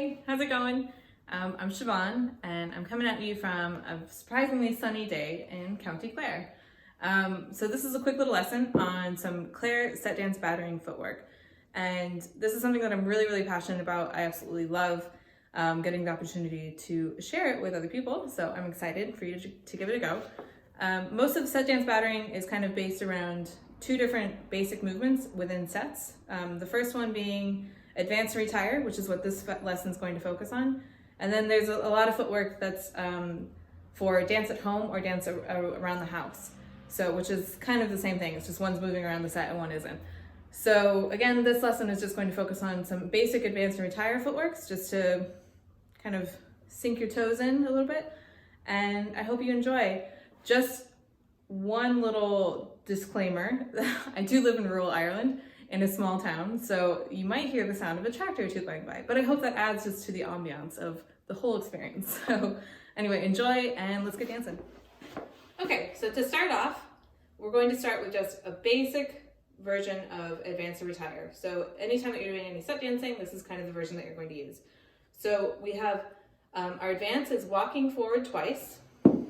Hey, how's it going? I'm Siobhan, and I'm coming at you from a surprisingly sunny day in County Clare. So this is a quick little lesson on some Clare set dance battering footwork. And this is something that I'm really passionate about. I absolutely love getting the opportunity to share it with other people. So I'm excited for you to give it a go. Most of set dance battering is kind of based around two different basic movements within sets. The first one being advance and retire, which is what this lesson is going to focus on. And then there's a lot of footwork that's for dance at home or dance around the house. So, which is kind of the same thing. It's just one's moving around the set and one isn't. So again, this lesson is just going to focus on some basic advance and retire footworks, just to kind of sink your toes in a little bit. And I hope you enjoy. Just one little disclaimer, I do live in rural Ireland in a small town, so you might hear the sound of a tractor or two going by, but I hope that adds just to the ambiance of the whole experience. So anyway, enjoy and let's get dancing. Okay, so to start off, we're going to start with just a basic version of advance and retire. So anytime that you're doing any set dancing, this is kind of the version that you're going to use. So we have our advance is walking forward twice, and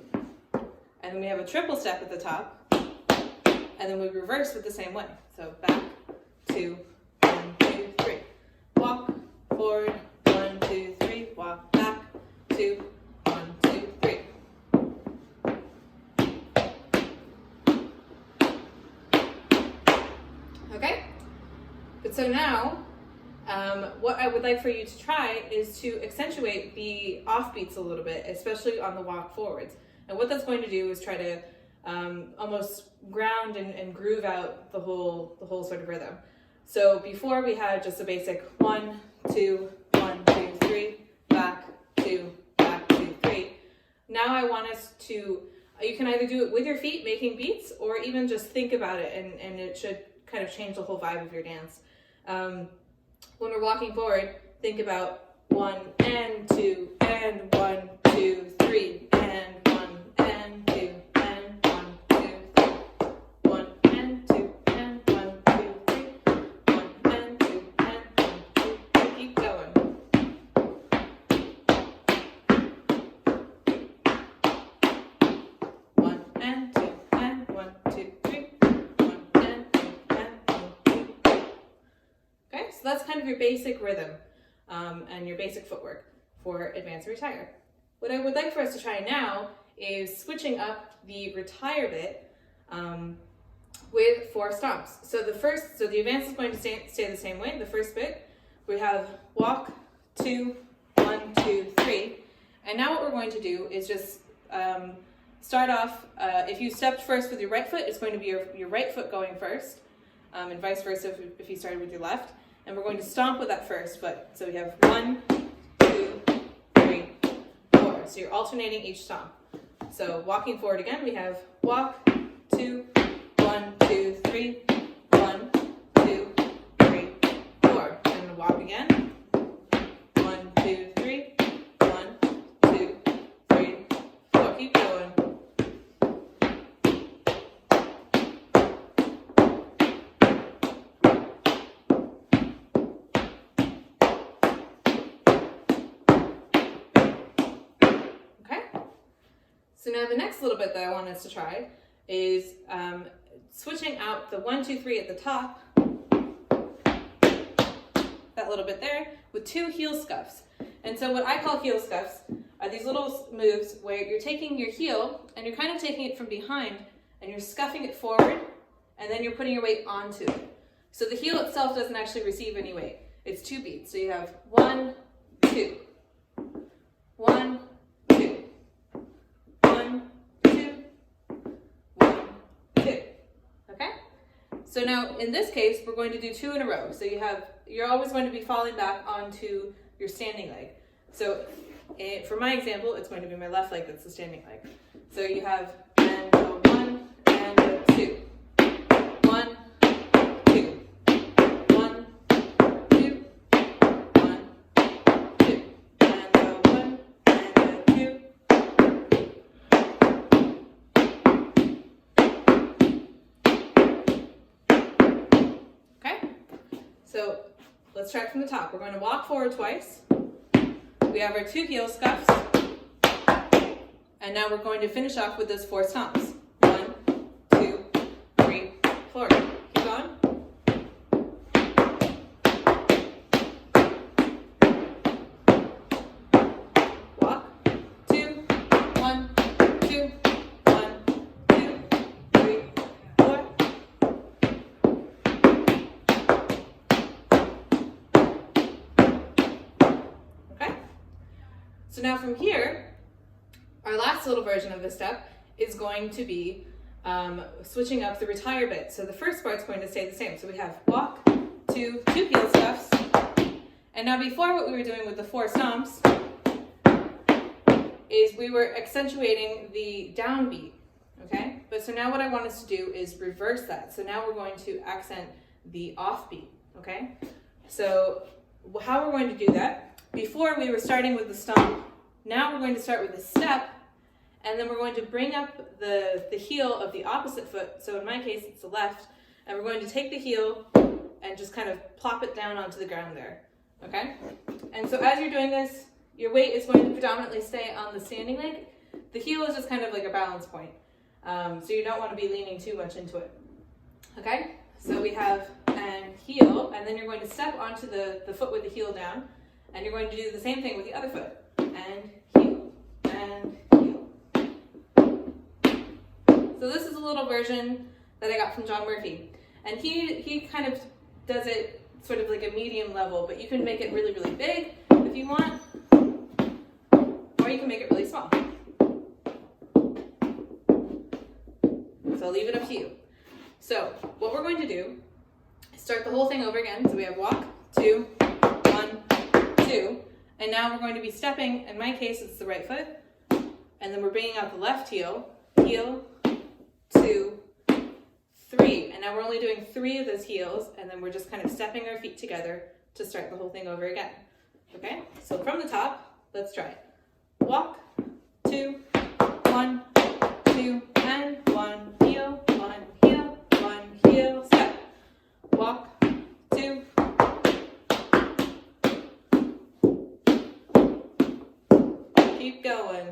then we have a triple step at the top, and then we reverse with the same way. So back, 2, 1, 2, 3. Walk forward, 1, 2, 3. Walk back, 2, 1, 2, 3. Okay? But so now, what I would like for you to try is to accentuate the offbeats a little bit, especially on the walk forwards. And what that's going to do is try to almost ground and groove out the whole sort of rhythm. So before we had just a basic 1, 2, 1, 2, 3, back, 2, 3. Now I want us to, you can either do it with your feet making beats, or even just think about it, and it should kind of change the whole vibe of your dance. When we're walking forward, think about 1 and 2 and 1, 2, 3 and 1 and 2 and 1, 2, 3. 1 and 2 and 1, 2, 3. 1 and 2 and 1, 2, 3. Keep going. One and two and 1, 2, 3. 1 and 2 and 1, 2, 3. Okay, so that's kind of your basic rhythm and your basic footwork for advance and retire. What I would like for us to try now is switching up the retire bit with 4 stomps. So the advance is going to stay the same way. The first bit, we have walk, 2, 1, 2, 3. And now what we're going to do is just start off, if you stepped first with your right foot, it's going to be your right foot going first, and vice versa if you started with your left. And we're going to stomp with that first foot. So we have 1, 2, 3, 4. So you're alternating each stomp. So walking forward again, we have walk, 2, 1, 2, 3, 1, 2, 3, 4. And walk again. 1, 2, 3, 1, 2, 3, 4. Keep going. So now the next little bit that I want us to try is switching out the 1, 2, 3 at the top, that little bit there, with 2 heel scuffs. And so what I call heel scuffs are these little moves where you're taking your heel and you're kind of taking it from behind and you're scuffing it forward, and then you're putting your weight onto it. So the heel itself doesn't actually receive any weight. It's 2 beats. So you have 1, 2, 1, 2. 1, 2, 1, 2. Okay? So now in this case, we're going to do 2 in a row. So you're always going to be falling back onto your standing leg. So for my example, it's going to be my left leg that's the standing leg. So you have and a 1 and a 2. 1, 2. 1, 2. 1, 2. And a 1 and a 2. So let's start from the top. We're going to walk forward twice. we have our 2 heel scuffs, and now we're going to finish off with those 4 stomps. 1, 2, 3, 4. Keep going. Walk. 2, 1, 2, 1, 2, 3, 4. Okay? So now from here, our last little version of this step is going to be switching up the retire bit. So the first part's going to stay the same. So we have walk, 2 heel scuffs. And now before, what we were doing with the 4 stomps is we were accentuating the downbeat, okay? But so now what I want us to do is reverse that. So now we're going to accent the offbeat, okay? So how we're going to do that, before we were starting with the stomp, now we're going to start with a step, and then we're going to bring up the heel of the opposite foot. So in my case, it's the left, and we're going to take the heel and just kind of plop it down onto the ground there, okay? And so as you're doing this, your weight is going to predominantly stay on the standing leg. The heel is just kind of like a balance point. So you don't want to be leaning too much into it, okay? So we have and heel, and then you're going to step onto the foot with the heel down, and you're going to do the same thing with the other foot. And heel, and heel. So this is a little version that I got from John Murphy. And he kind of does it sort of like a medium level, but you can make it really, really big if you want, or you can make it really small. So I'll leave it up to you. So what we're going to do is start the whole thing over again. So we have walk, 2, 1, 2. And now we're going to be stepping, in my case, it's the right foot. And then we're bringing out the left heel, heel, 2, 3. And now we're only doing 3 of those heels, and then we're just kind of stepping our feet together to start the whole thing over again. Okay? So from the top, let's try it. Walk, 2, 1, 2, and 1 heel, 1 heel, 1 heel, step. Walk, 2. Keep going.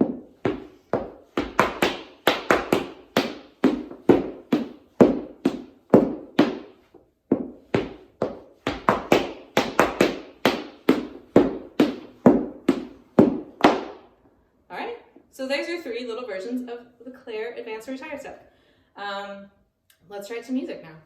All right, so there's your 3 little versions of the Claire Advanced Retire step. Let's try some music now.